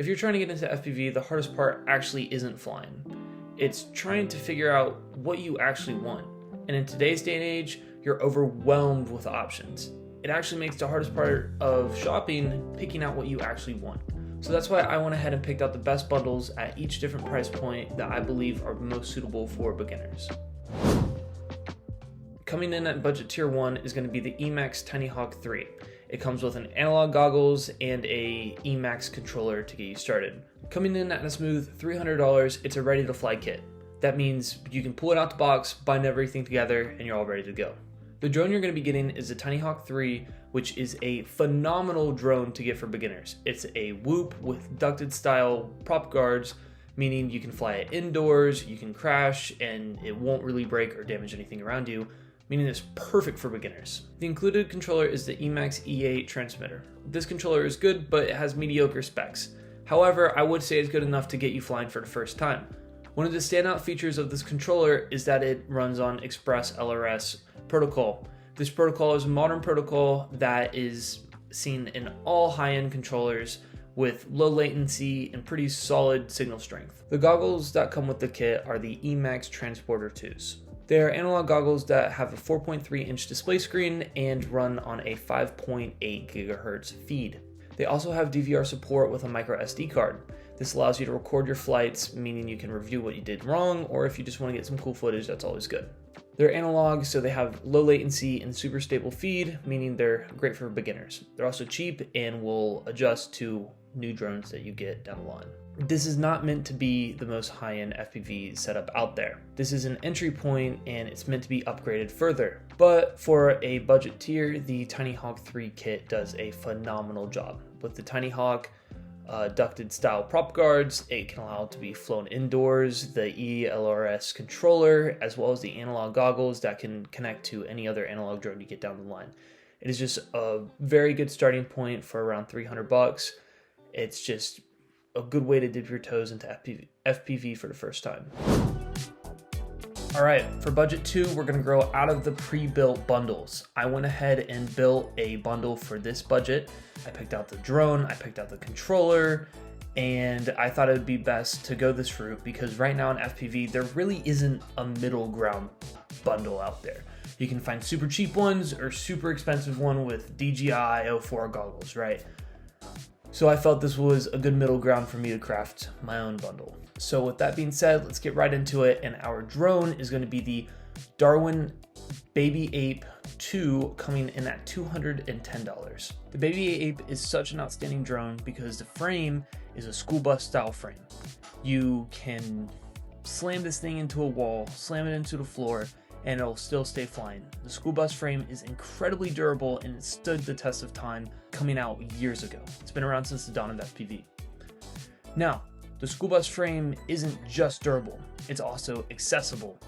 If you're trying to get into FPV, the hardest part actually isn't flying. It's trying to figure out what you actually want. And in today's day and age, you're overwhelmed with options. It actually makes the hardest part of shopping picking out what you actually want. So that's why I went ahead and picked out the best bundles at each different price point that I believe are most suitable for beginners. Coming in at budget tier 1 is going to be the EMAX TinyHawk 3. It comes with an analog goggles and a EMAX controller to get you started. Coming in at a smooth $300, it's a ready to fly kit. That means you can pull it out the box, bind everything together, and you're all ready to go. The drone you're going to be getting is the TinyHawk 3, which is a phenomenal drone to get for beginners. It's a Whoop with ducted style prop guards, meaning you can fly it indoors, you can crash, and it won't really break or damage anything around you, meaning it's perfect for beginners. The included controller is the EMAX E8 transmitter. This controller is good, but it has mediocre specs. However, I would say it's good enough to get you flying for the first time. One of the standout features of this controller is that it runs on Express ELRS protocol. This protocol is a modern protocol that is seen in all high-end controllers with low latency and pretty solid signal strength. The goggles that come with the kit are the EMAX Transporter 2s. They are analog goggles that have a 4.3-inch display screen and run on a 5.8 GHz feed. They also have DVR support with a micro SD card. This allows you to record your flights, meaning you can review what you did wrong, or if you just want to get some cool footage, that's always good. They're analog, so they have low latency and super stable feed, meaning they're great for beginners. They're also cheap and will adjust to new drones that you get down the line. This is not meant to be the most high-end FPV setup out there. This is an entry point and it's meant to be upgraded further. But for a budget tier, the TinyHawk 3 kit does a phenomenal job. With the TinyHawk ducted style prop guards, it can allow it to be flown indoors, the ELRS controller, as well as the analog goggles that can connect to any other analog drone you get down the line. It is just a very good starting point for around $300. It's just a good way to dip your toes into FPV for the first time. All right, for budget 2, we're gonna grow out of the pre-built bundles. I went ahead and built a bundle for this budget. I picked out the drone, I picked out the controller, and I thought it would be best to go this route because right now in FPV, there really isn't a middle ground bundle out there. You can find super cheap ones or super expensive one with DJI O4 goggles, right? So I felt this was a good middle ground for me to craft my own bundle. So with that being said, let's get right into it. And our drone is going to be the Darwin Baby Ape 2, coming in at $210. The Baby Ape is such an outstanding drone because the frame is a school bus style frame. You can slam this thing into a wall, slam it into the floor, and it'll still stay flying. The school bus frame is incredibly durable and it stood the test of time, coming out years ago. It's been around since the dawn of FPV. Now, the school bus frame isn't just durable, it's also accessible.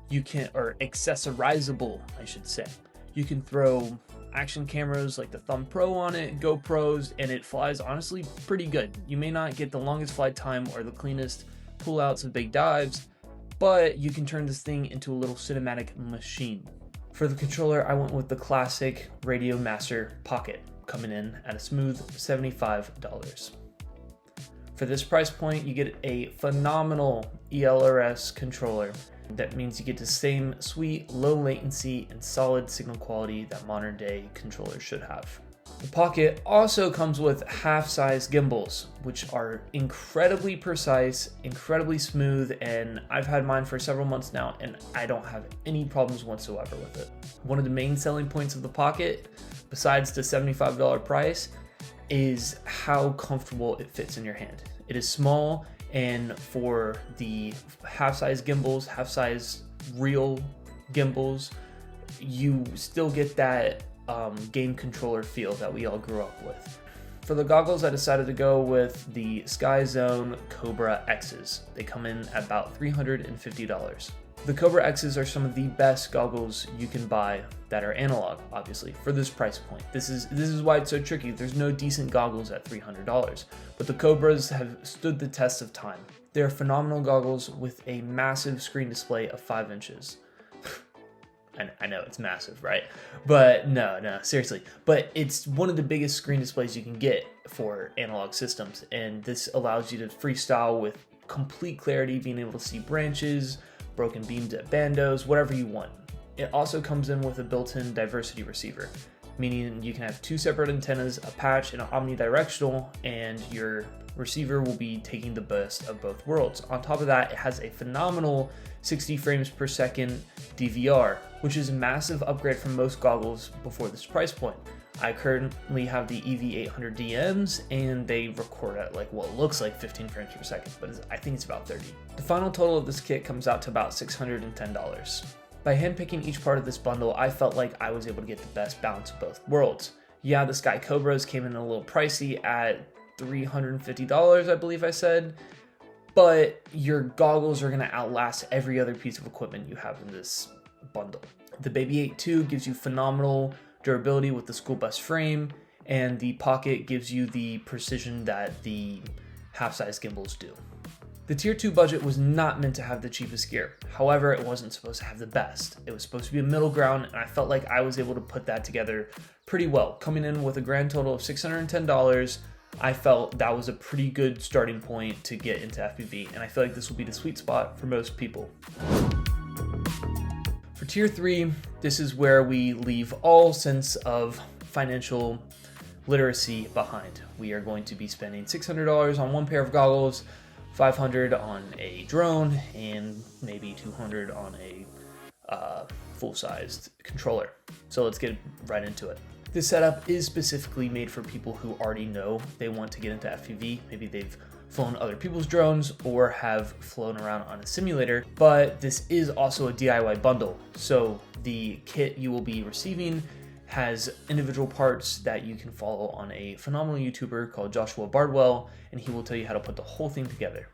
Accessorizable, I should say. You can throw action cameras like the Thumb Pro on it, GoPros, and it flies honestly pretty good. You may not get the longest flight time or the cleanest pullouts of big dives, but you can turn this thing into a little cinematic machine. For the controller, I went with the classic Radio Master Pocket, coming in at a smooth $75. For this price point, you get a phenomenal ELRS controller. That means you get the same sweet, low latency, and solid signal quality that modern day controllers should have. The Pocket also comes with half-size gimbals, which are incredibly precise, incredibly smooth, and I've had mine for several months now, and I don't have any problems whatsoever with it. One of the main selling points of the Pocket, besides the $75 price, is how comfortable it fits in your hand. It is small, and for the half-size gimbals, half-size real gimbals, you still get that game controller feel that we all grew up with. For the goggles, I decided to go with the Sky Zone Cobra X's. They come in at about $350. The Cobra X's are some of the best goggles you can buy that are analog, obviously, for this price point. This is why it's so tricky. There's no decent goggles at $300, but the Cobras have stood the test of time. They're phenomenal goggles with a massive screen display of 5 inches. I know it's massive, right? But no, seriously. But it's one of the biggest screen displays you can get for analog systems, and this allows you to freestyle with complete clarity, being able to see branches, broken beams at bandos, whatever you want. It also comes in with a built-in diversity receiver, meaning you can have two separate antennas, a patch and an omnidirectional, and your receiver will be taking the best of both worlds. On top of that, it has a phenomenal 60 frames per second DVR, which is a massive upgrade from most goggles before this price point. I currently have the EV800DMs, and they record at like what looks like 15 frames per second, but I think it's about 30. The final total of this kit comes out to about $610. By handpicking each part of this bundle, I felt like I was able to get the best balance of both worlds. Yeah, the Sky Cobras came in a little pricey at $350, I believe I said, but your goggles are going to outlast every other piece of equipment you have in this bundle. The Baby 8 II gives you phenomenal durability with the school bus frame, and the Pocket gives you the precision that the half-size gimbals do. The Tier 2 budget was not meant to have the cheapest gear. However, it wasn't supposed to have the best. It was supposed to be a middle ground, and I felt like I was able to put that together pretty well. Coming in with a grand total of $610, I felt that was a pretty good starting point to get into FPV, and I feel like this will be the sweet spot for most people. For Tier 3, this is where we leave all sense of financial literacy behind. We are going to be spending $600 on one pair of goggles, $500 on a drone, and maybe $200 on a full-sized controller. So let's get right into it. This setup is specifically made for people who already know they want to get into FPV. Maybe they've flown other people's drones or have flown around on a simulator, but this is also a DIY bundle. So the kit you will be receiving has individual parts that you can follow on a phenomenal YouTuber called Joshua Bardwell, and he will tell you how to put the whole thing together.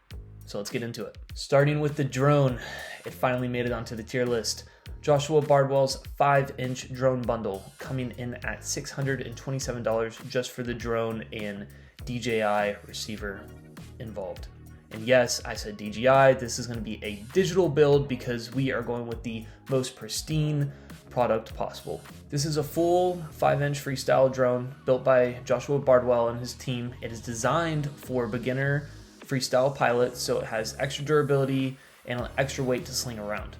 So let's get into it. Starting with the drone, it finally made it onto the tier list. Joshua Bardwell's 5-inch drone bundle, coming in at $627 just for the drone and DJI receiver involved. And yes, I said DJI. This is going to be a digital build because we are going with the most pristine product possible. This is a full 5-inch freestyle drone built by Joshua Bardwell and his team. It is designed for beginner freestyle pilots, so it has extra durability and an extra weight to sling around.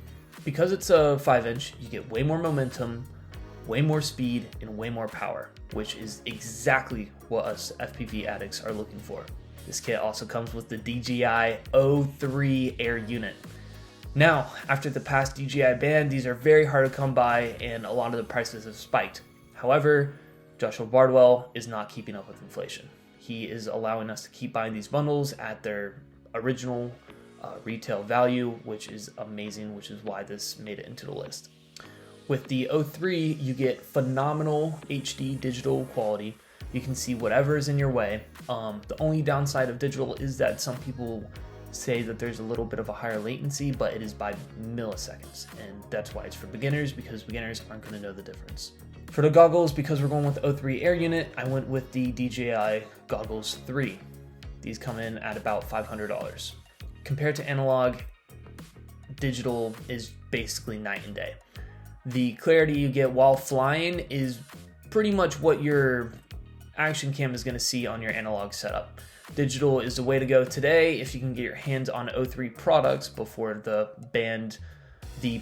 Because it's a 5-inch, you get way more momentum, way more speed, and way more power, which is exactly what us FPV addicts are looking for. This kit also comes with the DJI O3 air unit. Now, after the past DJI ban, these are very hard to come by, and a lot of the prices have spiked. However, Joshua Bardwell is not keeping up with inflation. He is allowing us to keep buying these bundles at their original retail value, which is amazing, which is why this made it into the list. With the O3, you get phenomenal HD digital quality. You can see whatever is in your way. The only downside of digital is that some people say that there's a little bit of a higher latency, but it is by milliseconds, and that's why it's for beginners, because beginners aren't going to know the difference. For the goggles, because we're going with the O3 air unit, I went with the DJI Goggles 3. These come in at about $500. Compared to analog, digital is basically night and day. The clarity you get while flying is pretty much what your action cam is going to see on your analog setup. Digital is the way to go today if you can get your hands on O3 products before the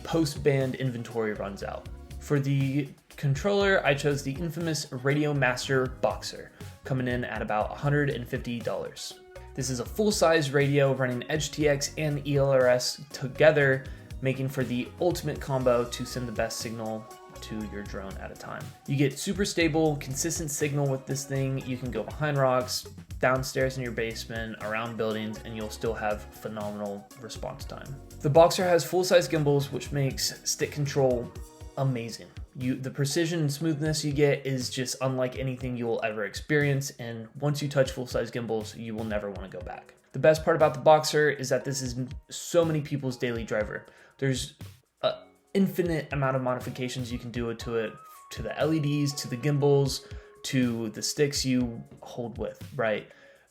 post-band inventory runs out. For the controller, I chose the infamous Radio Master Boxer, coming in at about $150. This is a full-size radio running EdgeTX and ELRS together, making for the ultimate combo to send the best signal to your drone at a time. You get super stable, consistent signal with this thing. You can go behind rocks, downstairs in your basement, around buildings, and you'll still have phenomenal response time. The Boxer has full-size gimbals, which makes stick control amazing. The precision and smoothness you get is just unlike anything you will ever experience, and once you touch full-size gimbals, you will never want to go back. The best part about the Boxer is that this is so many people's daily driver. There's an infinite amount of modifications you can do to it, to the LEDs, to the gimbals, to the sticks you hold with, right?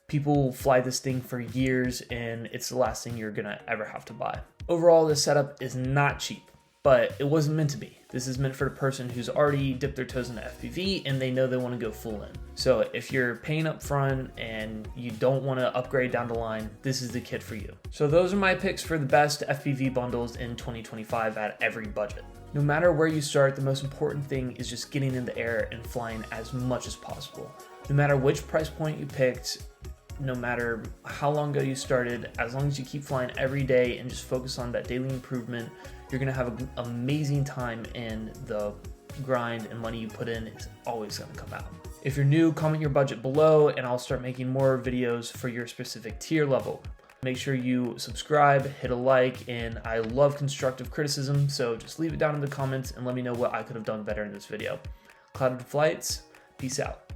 People fly this thing for years, and it's the last thing you're gonna ever have to buy. Overall, this setup is not cheap, but it wasn't meant to be. This is meant for the person who's already dipped their toes into FPV and they know they want to go full in. So if you're paying up front and you don't want to upgrade down the line, this is the kit for you. So those are my picks for the best FPV bundles in 2025 at every budget. No matter where you start, the most important thing is just getting in the air and flying as much as possible. No matter which price point you picked, no matter how long ago you started, as long as you keep flying every day and just focus on that daily improvement, you're gonna have an amazing time, and the grind and money you put in is always gonna come out. If you're new, comment your budget below and I'll start making more videos for your specific tier level. Make sure you subscribe, hit a like, and I love constructive criticism, so just leave it down in the comments and let me know what I could have done better in this video. Clouded Flights, peace out.